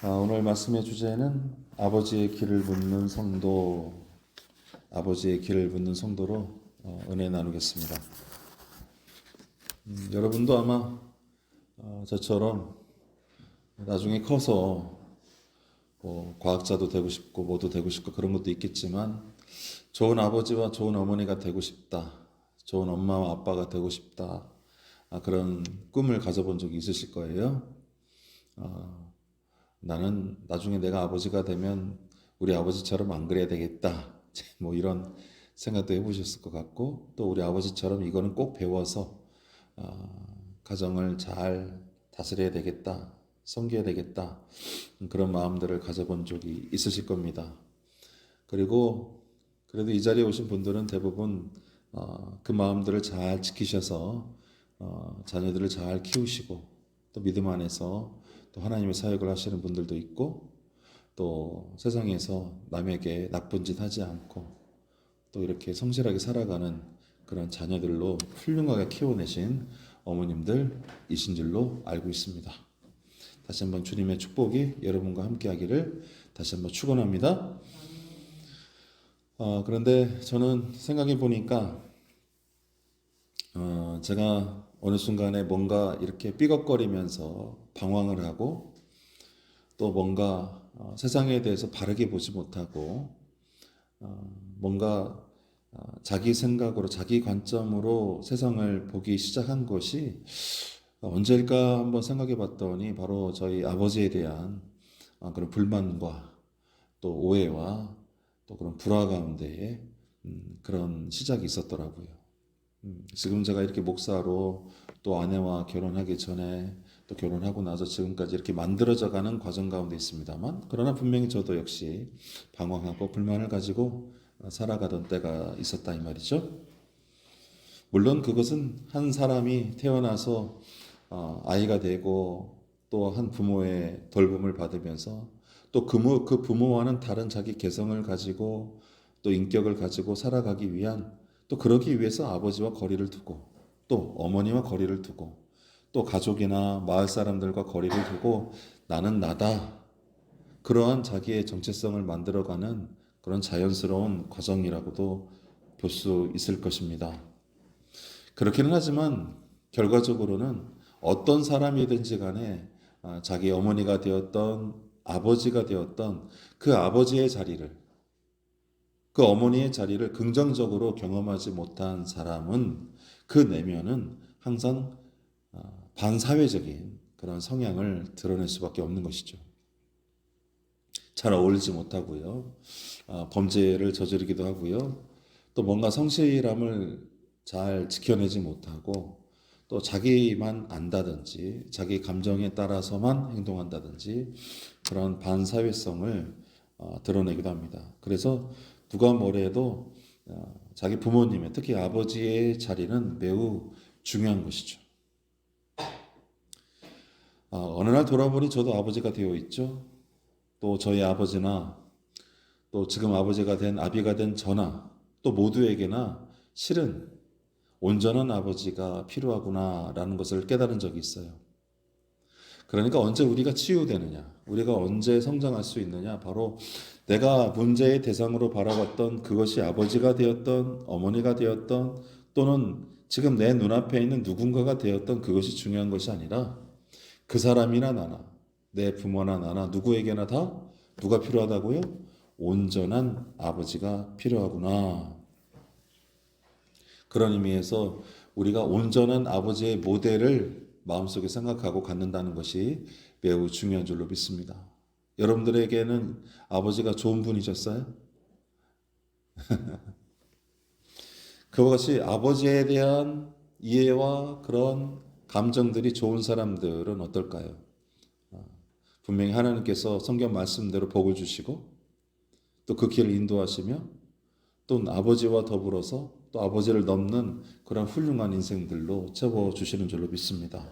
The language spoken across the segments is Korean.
오늘 말씀의 주제는 아버지의 길을 묻는 성도, 아버지의 길을 묻는 성도로 은혜 나누겠습니다. 여러분도 아마 저처럼 나중에 커서 과학자도 되고 싶고 뭐도 되고 싶고 그런 것도 있겠지만 좋은 아버지와 좋은 어머니가 되고 싶다, 좋은 엄마와 아빠가 되고 싶다, 그런 꿈을 가져본 적이 있으실 거예요. 나는 나중에 내가 아버지가 되면 우리 아버지처럼 안 그래야 되겠다. 뭐 이런 생각도 해보셨을 것 같고, 또 우리 아버지처럼 이거는 꼭 배워서 가정을 잘 다스려야 되겠다, 섬겨야 되겠다, 그런 마음들을 가져본 적이 있으실 겁니다. 그리고 그래도 이 자리에 오신 분들은 대부분 그 마음들을 잘 지키셔서 자녀들을 잘 키우시고 또 믿음 안에서 또 하나님의 사역을 하시는 분들도 있고, 또 세상에서 남에게 나쁜 짓 하지 않고 또 이렇게 성실하게 살아가는 그런 자녀들로 훌륭하게 키워내신 어머님들이신 줄로 알고 있습니다. 다시 한번 주님의 축복이 여러분과 함께 하기를 다시 한번 축원합니다. 그런데 저는 생각해 보니까 제가 어느 순간에 뭔가 이렇게 삐걱거리면서 방황을 하고 또 뭔가 세상에 대해서 바르게 보지 못하고 뭔가 자기 생각으로 자기 관점으로 세상을 보기 시작한 것이 언제일까 한번 생각해 봤더니 바로 저희 아버지에 대한 그런 불만과 또 오해와 또 그런 불화 가운데에 그런 시작이 있었더라고요. 지금 제가 이렇게 목사로 또 아내와 결혼하기 전에 또 결혼하고 나서 지금까지 이렇게 만들어져 가는 과정 가운데 있습니다만, 그러나 분명히 저도 역시 방황하고 불만을 가지고 살아가던 때가 있었다 이 말이죠. 물론 그것은 한 사람이 태어나서 아이가 되고 또 한 부모의 돌봄을 받으면서 또 그 부모와는 다른 자기 개성을 가지고 또 인격을 가지고 살아가기 위한, 또 그러기 위해서 아버지와 거리를 두고 또 어머니와 거리를 두고 또 가족이나 마을 사람들과 거리를 두고 나는 나다, 그러한 자기의 정체성을 만들어가는 그런 자연스러운 과정이라고도 볼 수 있을 것입니다. 그렇기는 하지만 결과적으로는 어떤 사람이든지 간에 자기 어머니가 되었던 아버지가 되었던 그 아버지의 자리를, 그 어머니의 자리를 긍정적으로 경험하지 못한 사람은 그 내면은 항상 반사회적인 그런 성향을 드러낼 수밖에 없는 것이죠. 잘 어울리지 못하고요. 범죄를 저지르기도 하고요. 또 뭔가 성실함을 잘 지켜내지 못하고 또 자기만 안다든지 자기 감정에 따라서만 행동한다든지 그런 반사회성을 드러내기도 합니다. 그래서 누가 뭐래도 자기 부모님의, 특히 아버지의 자리는 매우 중요한 것이죠. 어느 날 돌아보니 저도 아버지가 되어 있죠. 또 저희 아버지나 또 지금 아버지가 된 아비가 된 저나 또 모두에게나 실은 온전한 아버지가 필요하구나라는 것을 깨달은 적이 있어요. 그러니까 언제 우리가 치유되느냐, 우리가 언제 성장할 수 있느냐, 바로 내가 문제의 대상으로 바라봤던 그것이 아버지가 되었던 어머니가 되었던 또는 지금 내 눈앞에 있는 누군가가 되었던 그것이 중요한 것이 아니라 그 사람이나 나나 내 부모나 나나 누구에게나 다 누가 필요하다고요? 온전한 아버지가 필요하구나. 그런 의미에서 우리가 온전한 아버지의 모델을 마음속에 생각하고 갖는다는 것이 매우 중요한 줄로 믿습니다. 여러분들에게는 아버지가 좋은 분이셨어요? 그와 같이 아버지에 대한 이해와 그런 감정들이 좋은 사람들은 어떨까요? 분명히 하나님께서 성경 말씀대로 복을 주시고 또 그 길을 인도하시며 또 아버지와 더불어서 또 아버지를 넘는 그런 훌륭한 인생들로 채워주시는 줄로 믿습니다.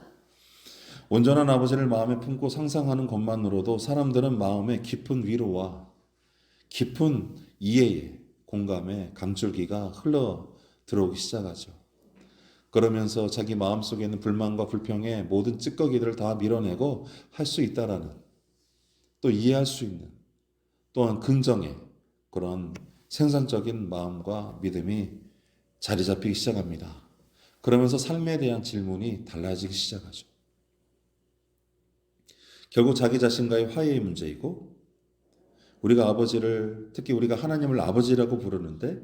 온전한 아버지를 마음에 품고 상상하는 것만으로도 사람들은 마음에 깊은 위로와 깊은 이해의 공감의 강줄기가 흘러 들어오기 시작하죠. 그러면서 자기 마음속에 있는 불만과 불평의 모든 찌꺼기들을 다 밀어내고 할 수 있다라는, 또 이해할 수 있는 또한 긍정의 그런 생산적인 마음과 믿음이 자리 잡히기 시작합니다. 그러면서 삶에 대한 질문이 달라지기 시작하죠. 결국 자기 자신과의 화해의 문제이고 우리가 아버지를 특히 우리가 하나님을 아버지라고 부르는데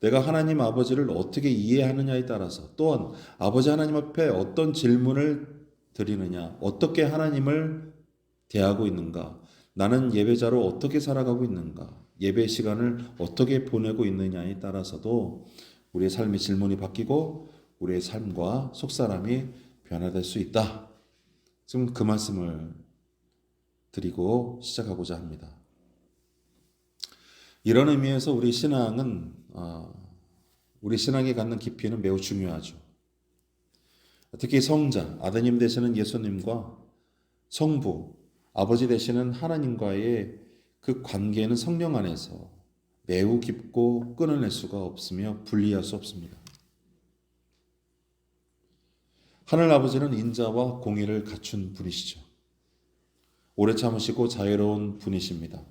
내가 하나님 아버지를 어떻게 이해하느냐에 따라서 또한 아버지 하나님 앞에 어떤 질문을 드리느냐 어떻게 하나님을 대하고 있는가 나는 예배자로 어떻게 살아가고 있는가 예배 시간을 어떻게 보내고 있느냐에 따라서도 우리의 삶의 질문이 바뀌고 우리의 삶과 속사람이 변화될 수 있다. 지금 그 말씀을 드리고 시작하고자 합니다. 이런 의미에서 우리 신앙은 우리 신앙이 갖는 깊이는 매우 중요하죠. 특히 성자, 아드님 되시는 예수님과 성부, 아버지 되시는 하나님과의 그 관계는 성령 안에서 매우 깊고 끊어낼 수가 없으며 분리할 수 없습니다. 하늘 아버지는 인자와 공의를 갖춘 분이시죠. 오래 참으시고 자유로운 분이십니다.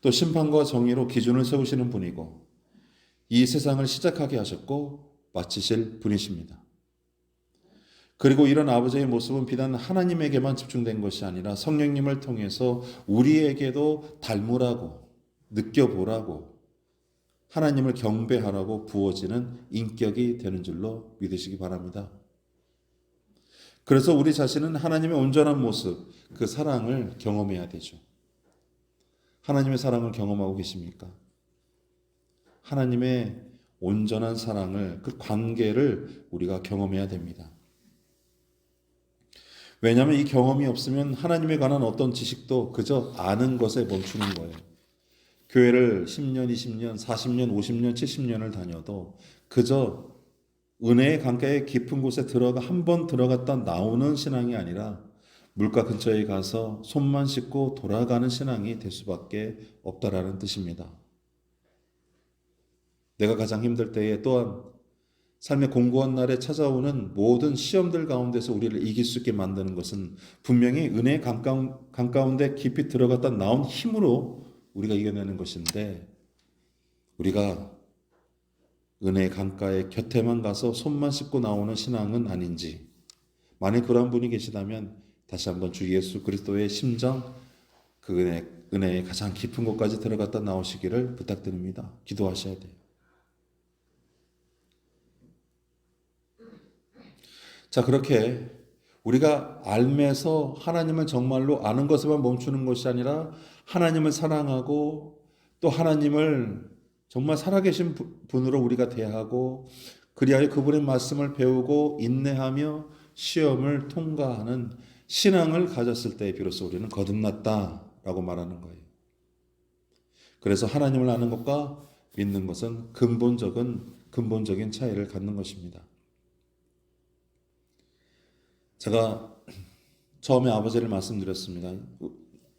또 심판과 정의로 기준을 세우시는 분이고 이 세상을 시작하게 하셨고 마치실 분이십니다. 그리고 이런 아버지의 모습은 비단 하나님에게만 집중된 것이 아니라 성령님을 통해서 우리에게도 닮으라고 느껴보라고 하나님을 경배하라고 부어지는 인격이 되는 줄로 믿으시기 바랍니다. 그래서 우리 자신은 하나님의 온전한 모습, 그 사랑을 경험해야 되죠. 하나님의 사랑을 경험하고 계십니까? 하나님의 온전한 사랑을, 그 관계를 우리가 경험해야 됩니다. 왜냐하면 이 경험이 없으면 하나님에 관한 어떤 지식도 그저 아는 것에 멈추는 거예요. 교회를 10년, 20년, 40년, 50년, 70년을 다녀도 그저 은혜의 강가의 깊은 곳에 들어가 한 번 들어갔다 나오는 신앙이 아니라 물가 근처에 가서 손만 씻고 돌아가는 신앙이 될 수밖에 없다라는 뜻입니다. 내가 가장 힘들 때에 또한 삶의 공고한 날에 찾아오는 모든 시험들 가운데서 우리를 이길 수 있게 만드는 것은 분명히 은혜의 강 가운데 깊이 들어갔다 나온 힘으로 우리가 이겨내는 것인데 우리가 은혜의 강가의 곁에만 가서 손만 씻고 나오는 신앙은 아닌지 만약 그런 분이 계시다면 다시 한번 주 예수 그리스도의 심정 그 은혜의 가장 깊은 곳까지 들어갔다 나오시기를 부탁드립니다. 기도하셔야 돼요. 자, 그렇게 우리가 알면서 하나님을 정말로 아는 것에만 멈추는 것이 아니라 하나님을 사랑하고 또 하나님을 정말 살아계신 분으로 우리가 대하고 그리하여 그분의 말씀을 배우고 인내하며 시험을 통과하는 신앙을 가졌을 때 비로소 우리는 거듭났다라고 말하는 거예요. 그래서 하나님을 아는 것과 믿는 것은 근본적인 차이를 갖는 것입니다. 제가 처음에 아버지를 말씀드렸습니다.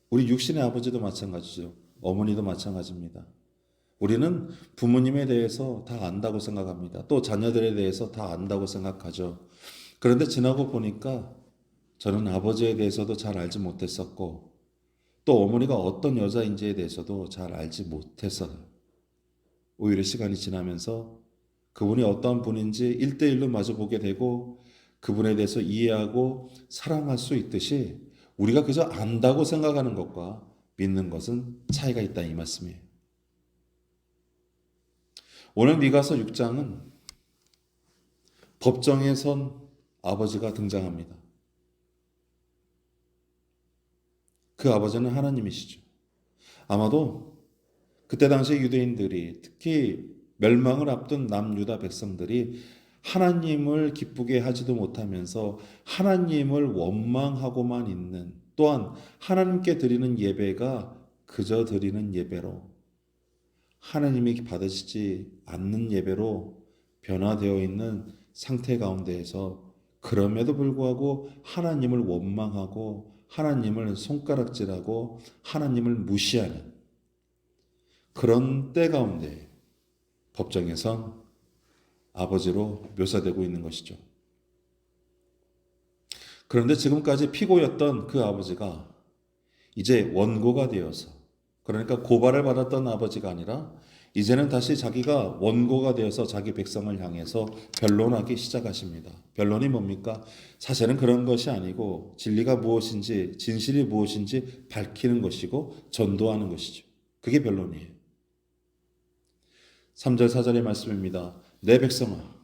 우리 육신의 아버지도 마찬가지죠. 어머니도 마찬가지입니다. 우리는 부모님에 대해서 다 안다고 생각합니다. 또 자녀들에 대해서 다 안다고 생각하죠. 그런데 지나고 보니까 저는 아버지에 대해서도 잘 알지 못했었고 또 어머니가 어떤 여자인지에 대해서도 잘 알지 못했어요. 오히려 시간이 지나면서 그분이 어떤 분인지 1대1로 마주보게 되고 그분에 대해서 이해하고 사랑할 수 있듯이 우리가 그저 안다고 생각하는 것과 믿는 것은 차이가 있다 이 말씀이에요. 오늘 미가서 6장은 법정에 선 아버지가 등장합니다. 그 아버지는 하나님이시죠. 아마도 그때 당시 유대인들이 특히 멸망을 앞둔 남유다 백성들이 하나님을 기쁘게 하지도 못하면서 하나님을 원망하고만 있는 또한 하나님께 드리는 예배가 그저 드리는 예배로 하나님이 받으시지 않는 예배로 변화되어 있는 상태 가운데에서 그럼에도 불구하고 하나님을 원망하고 하나님을 손가락질하고 하나님을 무시하는 그런 때 가운데 법정에선 아버지로 묘사되고 있는 것이죠. 그런데 지금까지 피고였던 그 아버지가 이제 원고가 되어서, 그러니까 고발을 받았던 아버지가 아니라 이제는 다시 자기가 원고가 되어서 자기 백성을 향해서 변론하기 시작하십니다. 변론이 뭡니까? 사실은 그런 것이 아니고 진리가 무엇인지, 진실이 무엇인지 밝히는 것이고 전도하는 것이죠. 그게 변론이에요. 3절 4절의 말씀입니다. 내 백성아,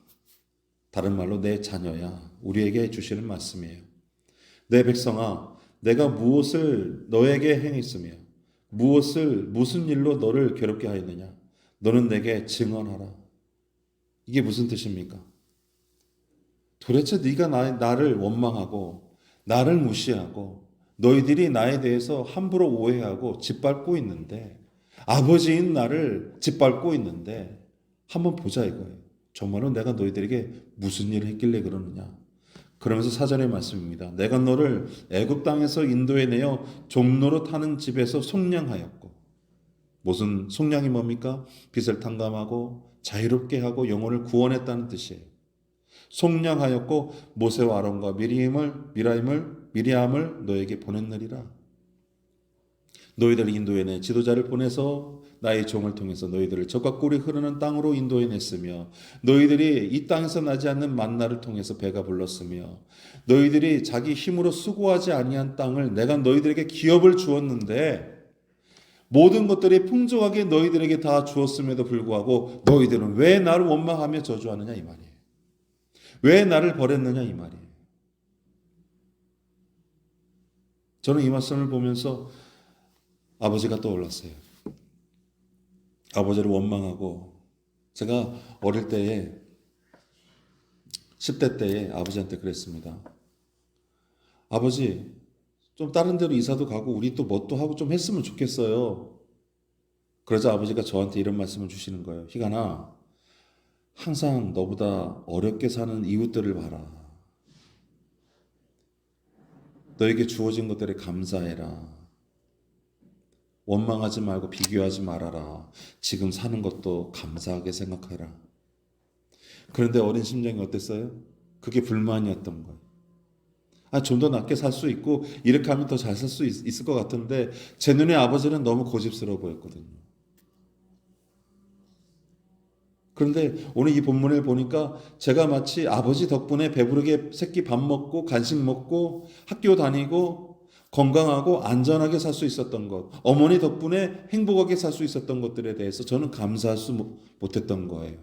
다른 말로 내 자녀야, 우리에게 주시는 말씀이에요. 내 백성아, 내가 무엇을 너에게 행했으며 무슨 일로 너를 괴롭게 하였느냐? 너는 내게 증언하라. 이게 무슨 뜻입니까? 도대체 네가 나를 원망하고 나를 무시하고 너희들이 나에 대해서 함부로 오해하고 짓밟고 있는데, 아버지인 나를 짓밟고 있는데 한번 보자 이거예요. 정말로 내가 너희들에게 무슨 일을 했길래 그러느냐. 그러면서 사절의 말씀입니다. 내가 너를 애굽 땅에서 인도해 내어 종로로 타는 집에서 속량하였고, 무슨 속량이 뭡니까? 빚을 탕감하고 자유롭게 하고 영혼을 구원했다는 뜻이에요. 속량하였고 모세와 아론과 미리암을 너에게 보냈느니라. 너희들을 인도해내 지도자를 보내서 나의 종을 통해서 너희들을 적과 꿀이 흐르는 땅으로 인도해냈으며, 너희들이 이 땅에서 나지 않는 만나를 통해서 배가 불렀으며, 너희들이 자기 힘으로 수고하지 아니한 땅을 내가 너희들에게 기업을 주었는데, 모든 것들이 풍족하게 너희들에게 다 주었음에도 불구하고 너희들은 왜 나를 원망하며 저주하느냐 이 말이에요. 왜 나를 버렸느냐 이 말이에요. 저는 이 말씀을 보면서 아버지가 떠올랐어요. 아버지를 원망하고, 제가 어릴 때에 10대 때에 아버지한테 그랬습니다. 아버지, 좀 다른 데로 이사도 가고 우리 또 뭣도 하고 좀 했으면 좋겠어요. 그러자 아버지가 저한테 이런 말씀을 주시는 거예요. 희간아, 항상 너보다 어렵게 사는 이웃들을 봐라. 너에게 주어진 것들에 감사해라. 원망하지 말고 비교하지 말아라. 지금 사는 것도 감사하게 생각해라. 그런데 어린 심정이 어땠어요? 그게 불만이었던 거예요. 좀 더 낫게 살 수 있고 이렇게 하면 더 잘 살 수 있을 것 같은데, 제 눈에 아버지는 너무 고집스러워 보였거든요. 그런데 오늘 이 본문을 보니까 제가 마치 아버지 덕분에 배부르게 새끼 밥 먹고 간식 먹고 학교 다니고 건강하고 안전하게 살 수 있었던 것, 어머니 덕분에 행복하게 살 수 있었던 것들에 대해서 저는 감사할 수 못했던 거예요.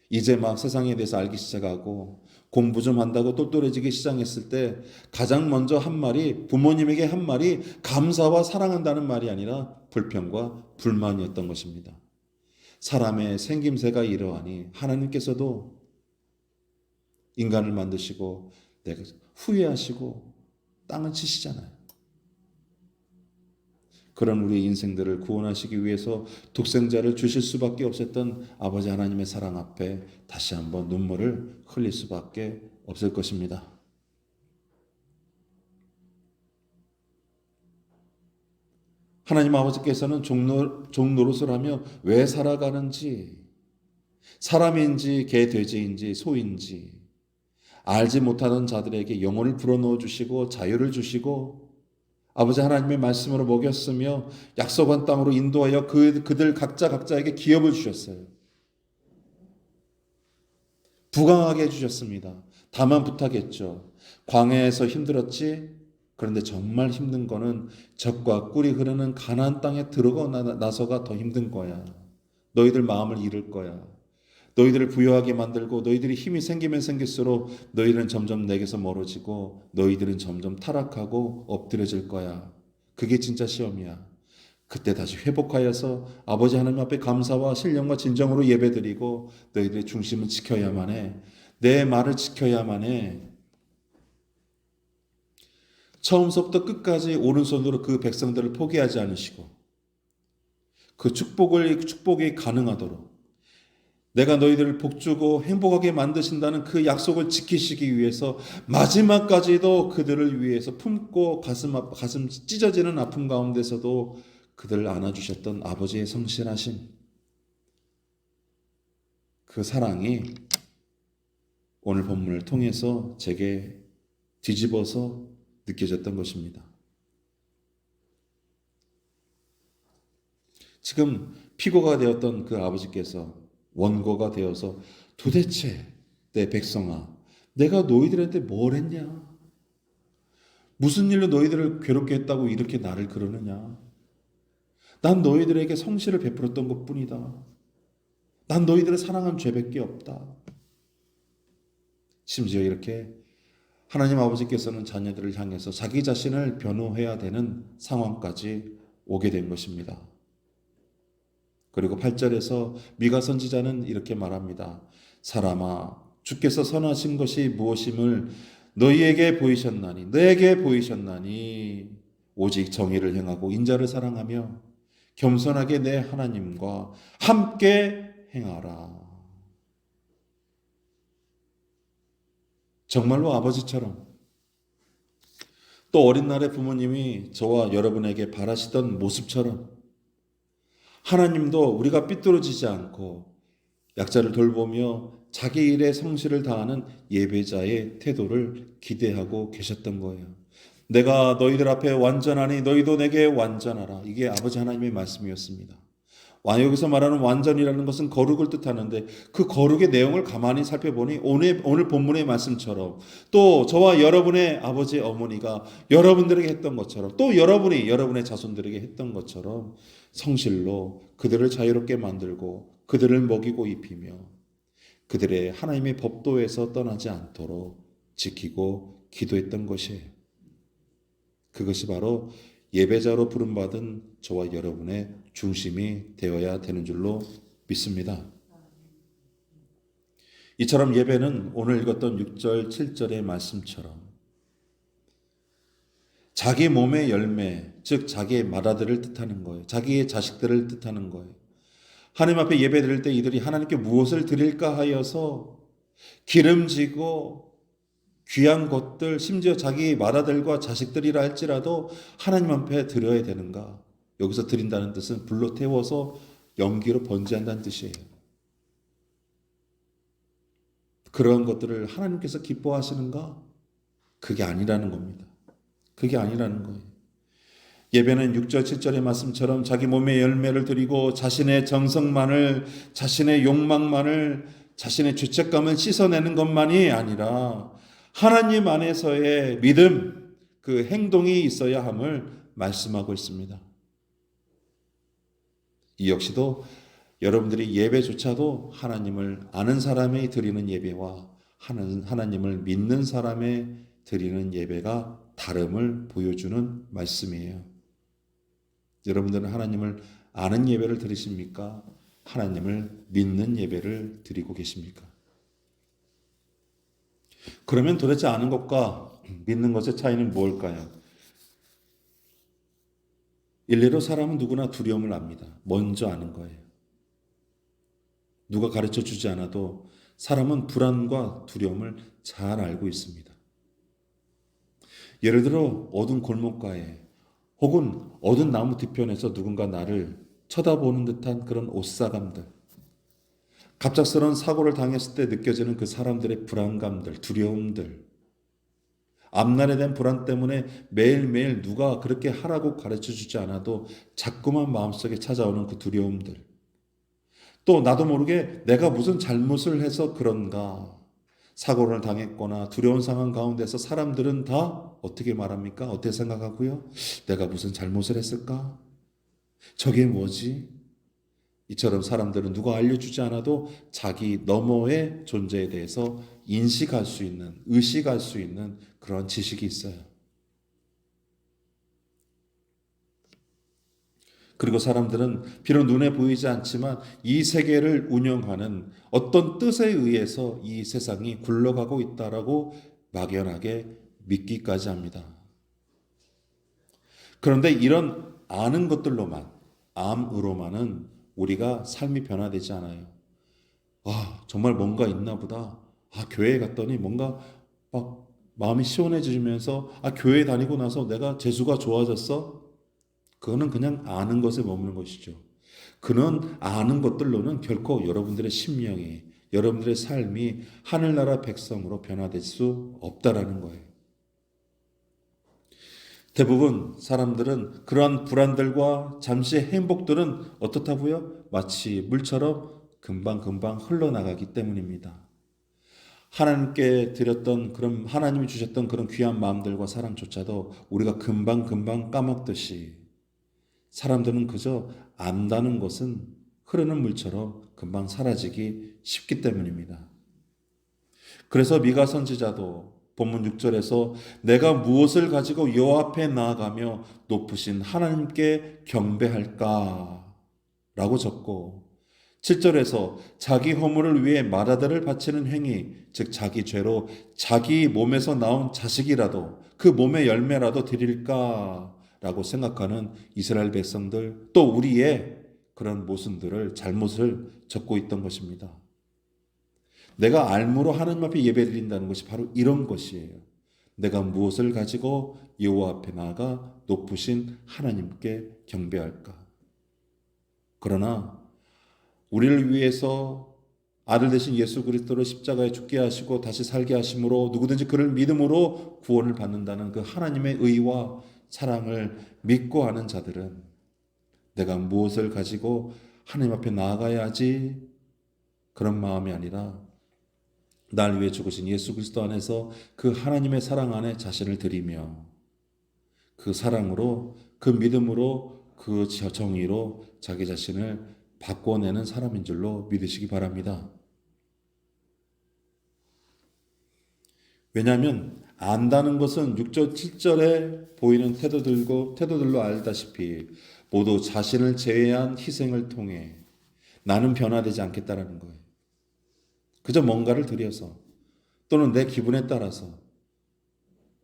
이제 막 세상에 대해서 알기 시작하고 공부 좀 한다고 똘똘해지기 시작했을 때 가장 먼저 한 말이, 부모님에게 한 말이 감사와 사랑한다는 말이 아니라 불평과 불만이었던 것입니다. 사람의 생김새가 이러하니 하나님께서도 인간을 만드시고 내가 후회하시고 땅을 치시잖아요. 그런 우리의 인생들을 구원하시기 위해서 독생자를 주실 수밖에 없었던 아버지 하나님의 사랑 앞에 다시 한번 눈물을 흘릴 수밖에 없을 것입니다. 하나님 아버지께서는 종노릇을 하며 왜 살아가는지, 사람인지 개 돼지인지 소인지 알지 못하는 자들에게 영혼을 불어넣어 주시고 자유를 주시고, 아버지 하나님의 말씀으로 먹였으며 약속한 땅으로 인도하여 그들 각자에게 기업을 주셨어요. 부강하게 해주셨습니다. 다만 부탁했죠. 광야에서 힘들었지? 그런데 정말 힘든 거는 젖과 꿀이 흐르는 가나안 땅에 들어가 나서가 더 힘든 거야. 너희들 마음을 잃을 거야. 너희들을 부유하게 만들고 너희들이 힘이 생기면 생길수록 너희들은 점점 내게서 멀어지고 너희들은 점점 타락하고 엎드려질 거야. 그게 진짜 시험이야. 그때 다시 회복하여서 아버지 하나님 앞에 감사와 신령과 진정으로 예배드리고 너희들의 중심을 지켜야만 해. 내 말을 지켜야만 해. 처음부터 끝까지 오른손으로 그 백성들을 포기하지 않으시고 그 축복이 가능하도록 내가 너희들을 복주고 행복하게 만드신다는 그 약속을 지키시기 위해서 마지막까지도 그들을 위해서 품고 가슴 찢어지는 아픔 가운데서도 그들을 안아주셨던 아버지의 성실하심, 그 사랑이 오늘 본문을 통해서 제게 뒤집어서 느껴졌던 것입니다. 지금 피고가 되었던 그 아버지께서 원고가 되어서 도대체 내 백성아, 내가 너희들한테 뭘 했냐? 무슨 일로 너희들을 괴롭게 했다고 이렇게 나를 그러느냐? 난 너희들에게 성실을 베풀었던 것뿐이다. 난 너희들을 사랑한 죄밖에 없다. 심지어 이렇게 하나님 아버지께서는 자녀들을 향해서 자기 자신을 변호해야 되는 상황까지 오게 된 것입니다. 그리고 8절에서 미가 선지자는 이렇게 말합니다. 사람아, 주께서 선하신 것이 무엇임을 너희에게 보이셨나니, 너에게 보이셨나니, 오직 정의를 행하고 인자를 사랑하며 겸손하게 내 하나님과 함께 행하라. 정말로 아버지처럼 또 어린 날에 부모님이 저와 여러분에게 바라시던 모습처럼 하나님도 우리가 삐뚤어지지 않고 약자를 돌보며 자기 일에 성실을 다하는 예배자의 태도를 기대하고 계셨던 거예요. 내가 너희들 앞에 완전하니 너희도 내게 완전하라. 이게 아버지 하나님의 말씀이었습니다. 여기서 말하는 완전이라는 것은 거룩을 뜻하는데 그 거룩의 내용을 가만히 살펴보니 오늘 본문의 말씀처럼 또 저와 여러분의 아버지 어머니가 여러분들에게 했던 것처럼 또 여러분이 여러분의 자손들에게 했던 것처럼 성실로 그들을 자유롭게 만들고 그들을 먹이고 입히며 그들의 하나님의 법도에서 떠나지 않도록 지키고 기도했던 것이에요. 그것이 바로 예배자로 부름받은 저와 여러분의 중심이 되어야 되는 줄로 믿습니다. 이처럼 예배는 오늘 읽었던 6절, 7절의 말씀처럼 자기 몸의 열매, 즉 자기의 맏아들을 뜻하는 거예요. 자기의 자식들을 뜻하는 거예요. 하나님 앞에 예배 드릴 때 이들이 하나님께 무엇을 드릴까 하여서 기름지고 귀한 것들, 심지어 자기 맏아들과 자식들이라 할지라도 하나님 앞에 드려야 되는가? 여기서 드린다는 뜻은 불로 태워서 연기로 번제한다는 뜻이에요. 그런 것들을 하나님께서 기뻐하시는가? 그게 아니라는 겁니다. 그게 아니라는 거예요. 예배는 6절, 7절의 말씀처럼 자기 몸의 열매를 드리고 자신의 정성만을, 자신의 욕망만을, 자신의 죄책감을 씻어내는 것만이 아니라 하나님 안에서의 믿음, 그 행동이 있어야 함을 말씀하고 있습니다. 이 역시도 여러분들이 예배조차도 하나님을 아는 사람이 드리는 예배와 하나님을 믿는 사람의 드리는 예배가 다름을 보여주는 말씀이에요. 여러분들은 하나님을 아는 예배를 드리십니까? 하나님을 믿는 예배를 드리고 계십니까? 그러면 도대체 아는 것과 믿는 것의 차이는 무엇일까요? 일례로 사람은 누구나 두려움을 압니다. 먼저 아는 거예요. 누가 가르쳐 주지 않아도 사람은 불안과 두려움을 잘 알고 있습니다. 예를 들어 어두운 골목가에 혹은 어두운 나무 뒤편에서 누군가 나를 쳐다보는 듯한 그런 오싹함들, 갑작스러운 사고를 당했을 때 느껴지는 그 사람들의 불안감들, 두려움들, 앞날에 대한 불안 때문에 매일매일 누가 그렇게 하라고 가르쳐주지 않아도 자꾸만 마음속에 찾아오는 그 두려움들, 또 나도 모르게 내가 무슨 잘못을 해서 그런가, 사고를 당했거나 두려운 상황 가운데서 사람들은 다 어떻게 말합니까? 어떻게 생각하고요? 내가 무슨 잘못을 했을까? 저게 뭐지? 이처럼 사람들은 누가 알려주지 않아도 자기 너머의 존재에 대해서 인식할 수 있는, 의식할 수 있는 그런 지식이 있어요. 그리고 사람들은 비록 눈에 보이지 않지만 이 세계를 운영하는 어떤 뜻에 의해서 이 세상이 굴러가고 있다라고 막연하게 믿기까지 합니다. 그런데 이런 아는 것들로만, 암으로만은 우리가 삶이 변화되지 않아요. 정말 뭔가 있나 보다. 교회에 갔더니 뭔가 막 마음이 시원해지면서 교회 다니고 나서 내가 재수가 좋아졌어? 그거는 그냥 아는 것에 머무는 것이죠. 그는 아는 것들로는 결코 여러분들의 심령이, 여러분들의 삶이 하늘나라 백성으로 변화될 수 없다라는 거예요. 대부분 사람들은 그러한 불안들과 잠시의 행복들은 어떻다고요? 마치 물처럼 금방금방 흘러나가기 때문입니다. 하나님께 드렸던 그런 하나님이 주셨던 그런 귀한 마음들과 사랑조차도 우리가 금방금방 까먹듯이 사람들은 그저 안다는 것은 흐르는 물처럼 금방 사라지기 쉽기 때문입니다. 그래서 미가 선지자도 본문 6절에서 내가 무엇을 가지고 여호와 앞에 나아가며 높으신 하나님께 경배할까? 라고 적고 7절에서 자기 허물을 위해 맏아들을 바치는 행위, 즉 자기 죄로 자기 몸에서 나온 자식이라도 그 몸의 열매라도 드릴까? 라고 생각하는 이스라엘 백성들 또 우리의 그런 모순들을 잘못을 적고 있던 것입니다. 내가 알므로 하나님 앞에 예배드린다는 것이 바로 이런 것이에요. 내가 무엇을 가지고 여호와 앞에 나아가 높으신 하나님께 경배할까? 그러나 우리를 위해서 아들 되신 예수 그리스도를 십자가에 죽게 하시고 다시 살게 하심으로 누구든지 그를 믿음으로 구원을 받는다는 그 하나님의 의와 사랑을 믿고 하는 자들은 내가 무엇을 가지고 하나님 앞에 나아가야 하지? 그런 마음이 아니라 날 위해 죽으신 예수 그리스도 안에서 그 하나님의 사랑 안에 자신을 드리며 그 사랑으로 그 믿음으로 그 정의로 자기 자신을 바꿔내는 사람인 줄로 믿으시기 바랍니다. 왜냐하면 안다는 것은 6절 7절에 보이는 태도들로 알다시피 모두 자신을 제외한 희생을 통해 나는 변화되지 않겠다라는 거예요. 그저 뭔가를 드려서 또는 내 기분에 따라서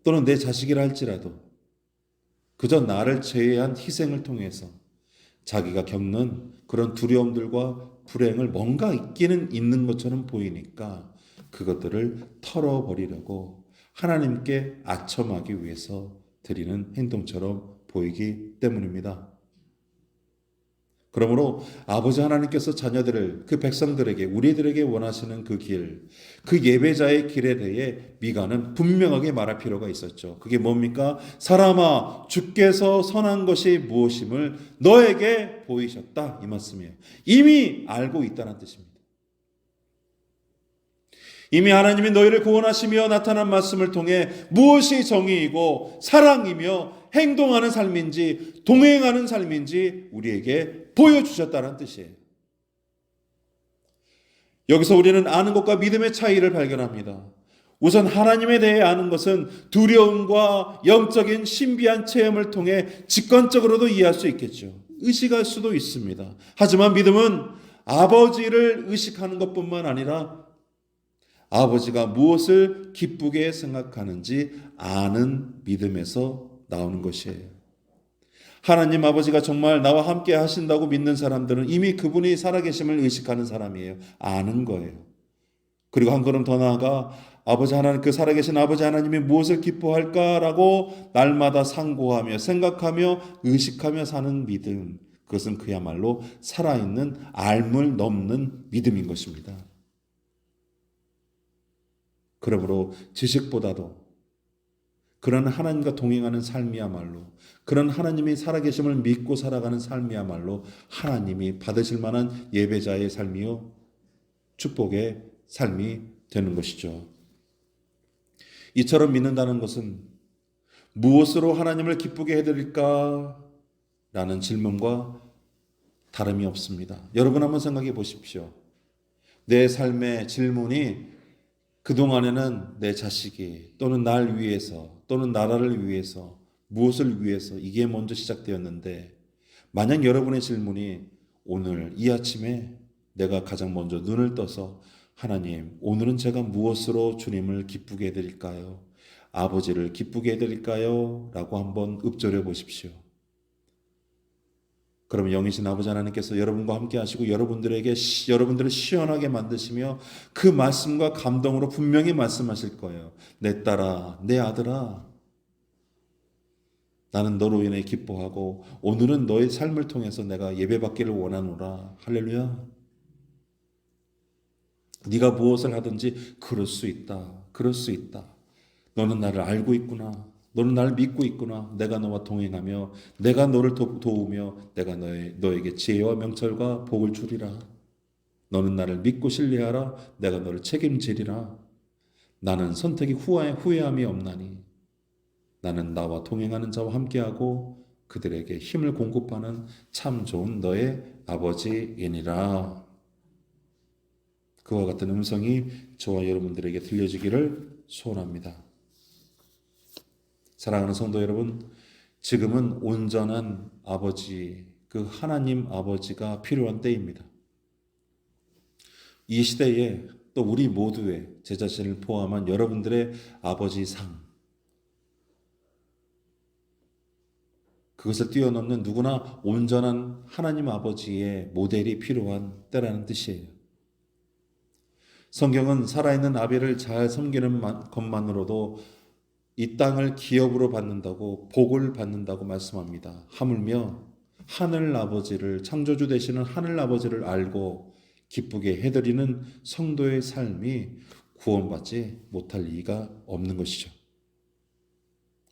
또는 내 자식이라 할지라도 그저 나를 제외한 희생을 통해서 자기가 겪는 그런 두려움들과 불행을 뭔가 있기는 있는 것처럼 보이니까 그것들을 털어버리려고 하나님께 아첨하기 위해서 드리는 행동처럼 보이기 때문입니다. 그러므로 아버지 하나님께서 자녀들을 그 백성들에게 우리들에게 원하시는 그 길, 그 예배자의 길에 대해 미가는 분명하게 말할 필요가 있었죠. 그게 뭡니까? 사람아 주께서 선한 것이 무엇임을 너에게 보이셨다 이 말씀이에요. 이미 알고 있다는 뜻입니다. 이미 하나님이 너희를 구원하시며 나타난 말씀을 통해 무엇이 정의이고 사랑이며 행동하는 삶인지 동행하는 삶인지 우리에게 보여주셨다는 뜻이에요. 여기서 우리는 아는 것과 믿음의 차이를 발견합니다. 우선 하나님에 대해 아는 것은 두려움과 영적인 신비한 체험을 통해 직관적으로도 이해할 수 있겠죠. 의식할 수도 있습니다. 하지만 믿음은 아버지를 의식하는 것뿐만 아니라 아버지가 무엇을 기쁘게 생각하는지 아는 믿음에서 나오는 것이에요. 하나님 아버지가 정말 나와 함께 하신다고 믿는 사람들은 이미 그분이 살아계심을 의식하는 사람이에요. 아는 거예요. 그리고 한 걸음 더 나아가 아버지 하나님, 그 살아계신 아버지 하나님이 무엇을 기뻐할까라고 날마다 상고하며 생각하며 의식하며 사는 믿음. 그것은 그야말로 살아있는 알물 넘는 믿음인 것입니다. 그러므로 지식보다도 그런 하나님과 동행하는 삶이야말로 그런 하나님이 살아계심을 믿고 살아가는 삶이야말로 하나님이 받으실 만한 예배자의 삶이요 축복의 삶이 되는 것이죠. 이처럼 믿는다는 것은 무엇으로 하나님을 기쁘게 해드릴까? 라는 질문과 다름이 없습니다. 여러분 한번 생각해 보십시오. 내 삶의 질문이 그동안에는 내 자식이 또는 날 위해서 또는 나라를 위해서 무엇을 위해서 이게 먼저 시작되었는데 만약 여러분의 질문이 오늘 이 아침에 내가 가장 먼저 눈을 떠서 하나님 오늘은 제가 무엇으로 주님을 기쁘게 해드릴까요? 아버지를 기쁘게 해드릴까요? 라고 한번 읊조려 보십시오. 그러면 영이신 아버지 하나님께서 여러분과 함께 하시고 여러분들을 시원하게 만드시며 그 말씀과 감동으로 분명히 말씀하실 거예요. 내 딸아, 내 아들아, 나는 너로 인해 기뻐하고 오늘은 너의 삶을 통해서 내가 예배받기를 원하노라. 할렐루야. 네가 무엇을 하든지 그럴 수 있다. 그럴 수 있다. 너는 나를 알고 있구나. 너는 나를 믿고 있구나. 내가 너와 동행하며 내가 너를 도우며 내가 너에게 지혜와 명철과 복을 주리라. 너는 나를 믿고 신뢰하라. 내가 너를 책임지리라. 나는 선택이 후회함이 없나니 나는 나와 동행하는 자와 함께하고 그들에게 힘을 공급하는 참 좋은 너의 아버지이니라. 그와 같은 음성이 저와 여러분들에게 들려지기를 소원합니다. 사랑하는 성도 여러분, 지금은 온전한 아버지, 그 하나님 아버지가 필요한 때입니다. 이 시대에 또 우리 모두의 제 자신을 포함한 여러분들의 아버지 상, 그것을 뛰어넘는 누구나 온전한 하나님 아버지의 모델이 필요한 때라는 뜻이에요. 성경은 살아있는 아비를 잘 섬기는 것만으로도 이 땅을 기업으로 받는다고, 복을 받는다고 말씀합니다. 하물며 하늘 아버지를, 창조주 되시는 하늘 아버지를 알고 기쁘게 해드리는 성도의 삶이 구원받지 못할 리가 없는 것이죠.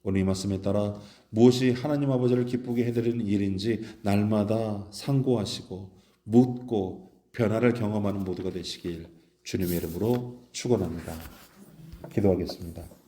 오늘 이 말씀에 따라 무엇이 하나님 아버지를 기쁘게 해드리는 일인지 날마다 상고하시고 묻고 변화를 경험하는 모두가 되시길 주님의 이름으로 축원합니다. 기도하겠습니다.